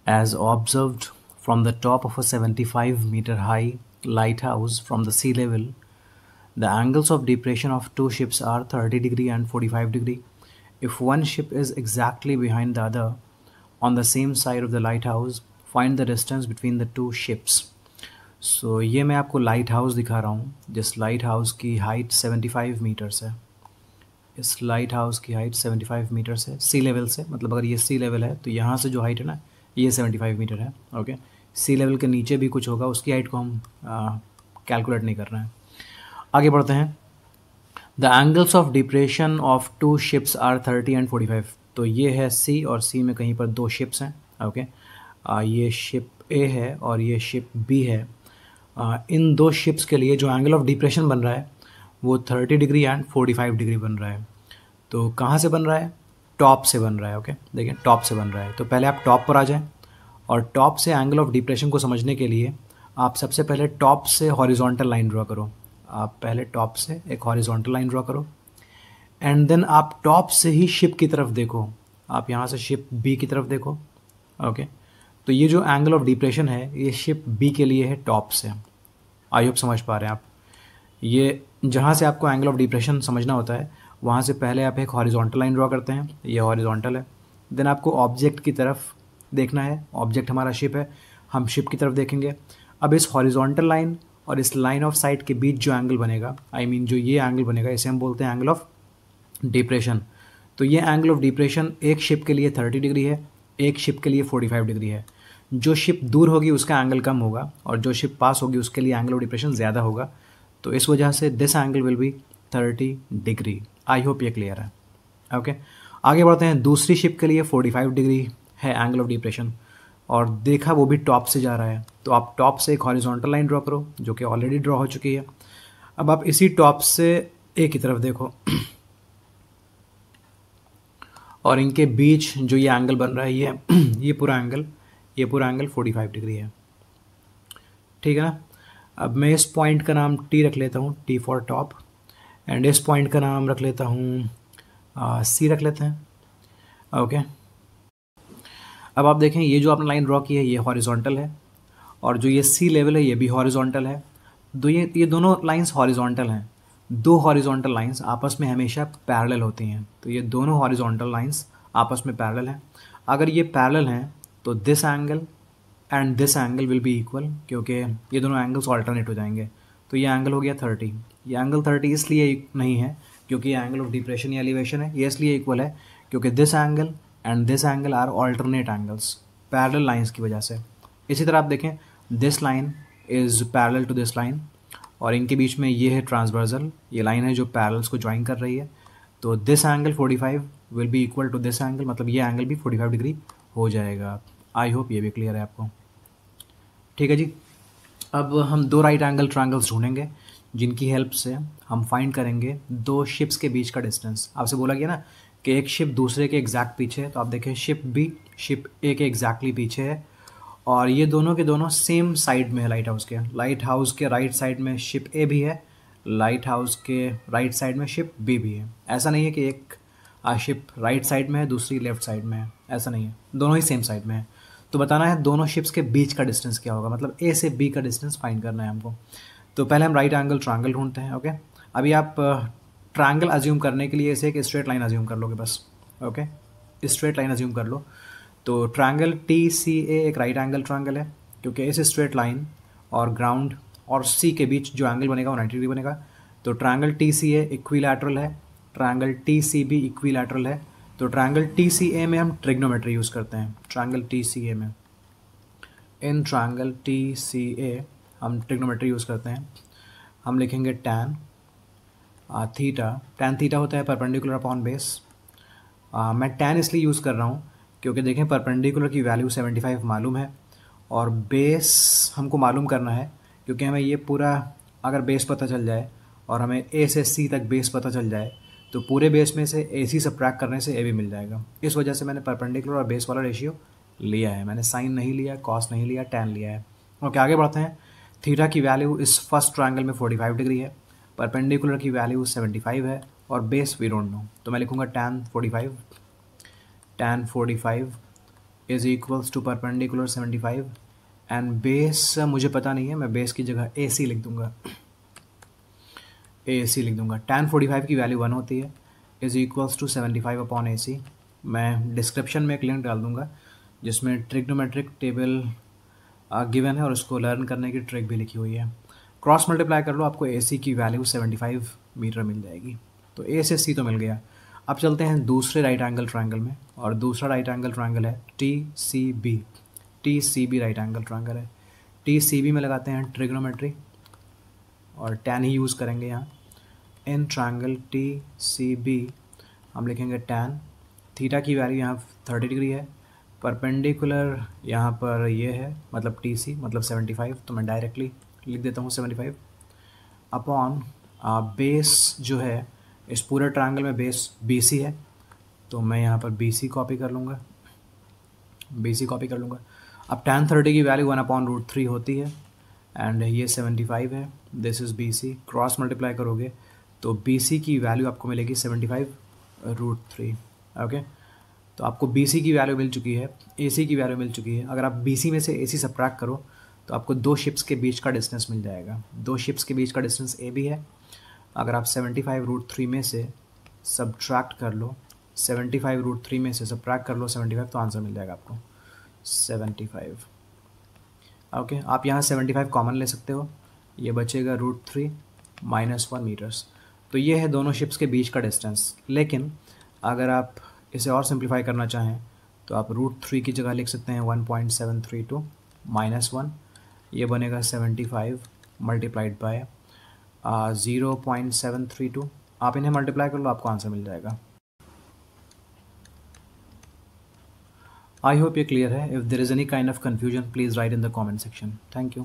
As observed from the top of a 75-meter high lighthouse from the sea level, the angles of depression of two ships are 30 degree and 45 degree. If one ship is exactly behind the other on the same side of the lighthouse, find the distance between the two ships. So ये मैं आपको light house दिखा रहा हूँ जिस light house की height 75 metres है। इस लाइट हाउस की हाइट 75 मीटर्स है सी लेवल से, मतलब अगर ये सी लेवल है तो यहाँ से जो हाइट है ना ये 75 मीटर है। ओके, सी लेवल के नीचे भी कुछ होगा, उसकी हाइट को हम कैलकुलेट नहीं कर रहे हैं। आगे बढ़ते हैं। The angles of depression of two ships are 30 and 45। तो ये है सी और सी में कहीं पर दो शिप्स हैं। ओके, ये शिप ए है और ये शिप बी है। इन दो शिप्स के लिए जो एंगल ऑफ डिप्रेशन बन रहा है वो 30 डिग्री एंड 45 डिग्री बन रहा है। तो कहाँ से बन रहा है? टॉप से बन रहा है। ओके, देखें टॉप से बन रहा है। तो पहले आप टॉप पर आ जाएं और टॉप से एंगल ऑफ डिप्रेशन को समझने के लिए आप सबसे पहले टॉप से हॉरिजॉन्टल लाइन ड्रॉ करो। आप पहले टॉप से एक हॉरिजॉन्टल लाइन ड्रॉ करो एंड देन आप टॉप से ही शिप की तरफ देखो। आप यहाँ से शिप बी की तरफ देखो। ओके, तो ये जो एंगल ऑफ डिप्रेशन है ये शिप बी के लिए है टॉप से। आई होप समझ पा रहे हैं आप। ये जहाँ से आपको एंगल ऑफ डिप्रेशन समझना होता है वहाँ से पहले आप एक हॉरिजॉन्टल लाइन ड्रॉ करते हैं, ये हॉरिजॉन्टल है। देन आपको ऑब्जेक्ट की तरफ देखना है, ऑब्जेक्ट हमारा शिप है, हम शिप की तरफ देखेंगे। अब इस हॉरिजॉन्टल लाइन और इस लाइन ऑफ साइट के बीच जो एंगल बनेगा, आई मीन जो ये एंगल बनेगा, इसे हम बोलते हैं एंगल ऑफ डिप्रेशन। तो ये एंगल ऑफ डिप्रेशन एक शिप के लिए 30 डिग्री है, एक शिप के लिए 45 डिग्री है। जो शिप दूर होगी उसका एंगल कम होगा और जो शिप पास होगी उसके लिए एंगल ऑफ डिप्रेशन ज़्यादा होगा। तो इस वजह से this angle will be 30 degree. I hope ये क्लियर है। ओके, आगे बढ़ते हैं। दूसरी शिप के लिए 45 डिग्री है एंगल ऑफ डिप्रेशन और देखा वो भी टॉप से जा रहा है। तो आप टॉप से एक हॉरिजॉन्टल लाइन ड्रॉ करो जो कि ऑलरेडी ड्रॉ हो चुकी है। अब आप इसी टॉप से ए की तरफ देखो और इनके बीच जो ये एंगल बन रहा है ये पूरा एंगल 45 डिग्री है। ठीक है ना। अब मैं इस पॉइंट का नाम टी रख लेता हूँ, टी फॉर टॉप, एंड इस पॉइंट का नाम रख लेता हूँ सी रख लेते हैं। ओके, अब आप देखें ये जो आपने लाइन ड्रॉ की है ये हॉरिजॉन्टल है और जो ये सी लेवल है ये भी हॉरिजॉन्टल है। ये दोनों लाइंस हॉरिजॉन्टल हैं। दो हॉरिजॉन्टल लाइंस आपस में हमेशा पैरेलल होती हैं। तो ये दोनों हॉरिजॉन्टल लाइंस आपस में पैरेलल हैं। अगर ये पैरेलल हैं तो this angle and this angle will be equal, क्योंकि ये दोनों एंगल्स ऑल्टरनेट हो जाएंगे। तो ये एंगल हो गया 30। ये एंगल 30 इसलिए नहीं है क्योंकि ये एंगल ऑफ डिप्रेशन या एलिवेशन है। ये इसलिए इक्वल है क्योंकि this angle and this angle are alternate angles, parallel lines की वजह से। इसी तरह आप देखें this line is parallel to this line और इनके बीच में ये है ट्रांसवर्सल, ये लाइन है जो पैरेलल्स को ज्वाइन कर रही है। तो this angle 45 will be equal to this angle, मतलब ये एंगल भी 45 डिग्री हो जाएगा। आई होप ये भी क्लियर है आपको। ठीक है जी। अब हम दो राइट एंगल ट्रायंगल्स ढूंढेंगे जिनकी हेल्प से हम फाइंड करेंगे दो शिप्स के बीच का डिस्टेंस। आपसे बोला गया ना कि एक शिप दूसरे के एग्जैक्ट पीछे है, तो आप देखें शिप बी शिप ए के एग्जैक्टली पीछे है और ये दोनों के दोनों सेम साइड में है लाइट हाउस के राइट साइड में शिप ए भी है, लाइट हाउस के राइट साइड में शिप बी भी है। ऐसा नहीं है कि एक शिप राइट साइड में है दूसरी लेफ्ट साइड में है, ऐसा नहीं है, दोनों ही सेम साइड में है। तो बताना है दोनों शिप्स के बीच का डिस्टेंस क्या होगा, मतलब ए से बी का डिस्टेंस फाइंड करना है हमको। तो पहले हम राइट एंगल ट्रायंगल ढूंढते हैं। ओके, अभी आप ट्रायंगल अज्यूम करने के लिए इसे एक स्ट्रेट लाइन अज्यूम कर लोगे बस। ओके, स्ट्रेट लाइन अज्यूम कर लो। तो ट्रायंगल टी सी ए एक राइट एंगल ट्रायंगल है क्योंकि इस स्ट्रेट लाइन और ग्राउंड और सी के बीच जो एंगल बनेगा वो 90 डिग्री बनेगा। तो triangle T C A equilateral है, triangle T C B equilateral है। तो ट्रायंगल टी सी ए में हम ट्रिग्नोमेट्री यूज़ करते हैं। ट्रायंगल टी सी ए में, इन ट्रायंगल टी सी ए हम ट्रिग्नोमेट्री यूज़ करते हैं। हम लिखेंगे टैन थीटा। टैन थीटा होता है परपेंडिकुलर अपॉन बेस। मैं टैन इसलिए यूज़ कर रहा हूँ क्योंकि देखें परपेंडिकुलर की वैल्यू 75 मालूम है और बेस हमको मालूम करना है क्योंकि हमें ये पूरा अगर बेस पता चल जाए और हमें ए से सी तक बेस पता चल जाए तो पूरे बेस में से ए सी सबट्रैक्ट करने से ए भी मिल जाएगा। इस वजह से मैंने परपेंडिकुलर और बेस वाला रेशियो लिया है, मैंने साइन नहीं लिया, कॉस नहीं लिया, टैन लिया है। ओके, आगे बढ़ते हैं। थीटा की वैल्यू इस फर्स्ट ट्रायंगल में 45 डिग्री है, परपेंडिकुलर की वैल्यू 75 है और बेस वी डोंट नो। तो मैं लिखूँगा tan 45 is equals to perpendicular 75 and base मुझे पता नहीं है, मैं बेस की जगह ए सी लिख दूंगा, ए सी लिख दूंगा। tan 45 की वैल्यू 1 होती है, इज़ इक्वल्स टू 75 अपॉन ए सी। मैं डिस्क्रिप्शन में एक लिंक डाल दूंगा जिसमें ट्रिग्नोमेट्रिक टेबल गिवन है और उसको लर्न करने की ट्रिक भी लिखी हुई है। क्रॉस मल्टीप्लाई कर लो, आपको ए सी की वैल्यू 75 मीटर मिल जाएगी। तो ए से सी तो मिल गया। अब चलते हैं दूसरे राइट एंगल ट्रायंगल में, और दूसरा राइट एंगल ट्रायंगल है T C B. T C B right angle triangle है। टी सी बी में लगाते हैं ट्रिग्नोमेट्री और tan ही यूज़ करेंगे यहाँ। In triangle T C B हम लिखेंगे tan। थीटा की वैल्यू यहाँ 30 डिग्री है, परपेंडिकुलर यहाँ पर ये है मतलब टी सी मतलब 75, तो मैं डायरेक्टली लिख देता हूँ 75 अपॉन बेस जो है इस पूरे ट्रायंगल में बेस बी सी है, तो मैं यहाँ पर बी सी कॉपी कर लूँगा, बी सी कॉपी कर लूँगा। अब tan 30 की वैल्यू 1/√3 होती है एंड ये 75 है, this is B C. Cross multiply करोगे तो बी सी की वैल्यू आपको मिलेगी 75√3। ओके, तो आपको बी सी की वैल्यू मिल चुकी है, ए सी की वैल्यू मिल चुकी है। अगर आप बी सी में से ए सी सब्ट्रैक्ट करो तो आपको दो शिप्स के बीच का डिस्टेंस मिल जाएगा। दो शिप्स के बीच का डिस्टेंस ए बी है। अगर आप 75√3 में से सब्ट्रैक्ट कर लो, 75√3 में से सब्ट्रैक्ट कर लो 75, तो आंसर मिल जाएगा आपको 75। ओके, आप यहाँ 75 कॉमन ले सकते हो, ये बचेगा √3 -1 मीटर्स। तो ये है दोनों शिप्स के बीच का डिस्टेंस। लेकिन अगर आप इसे और सिंप्लीफाई करना चाहें तो आप √3 की जगह लिख सकते हैं 1.732 -1, ये बनेगा 75 मल्टीप्लाइड बाय 0.732। आप इन्हें मल्टीप्लाई कर लो, आपको आंसर मिल जाएगा। आई होप ये क्लियर है। If there is any kind of confusion please write in the comment section. Thank you.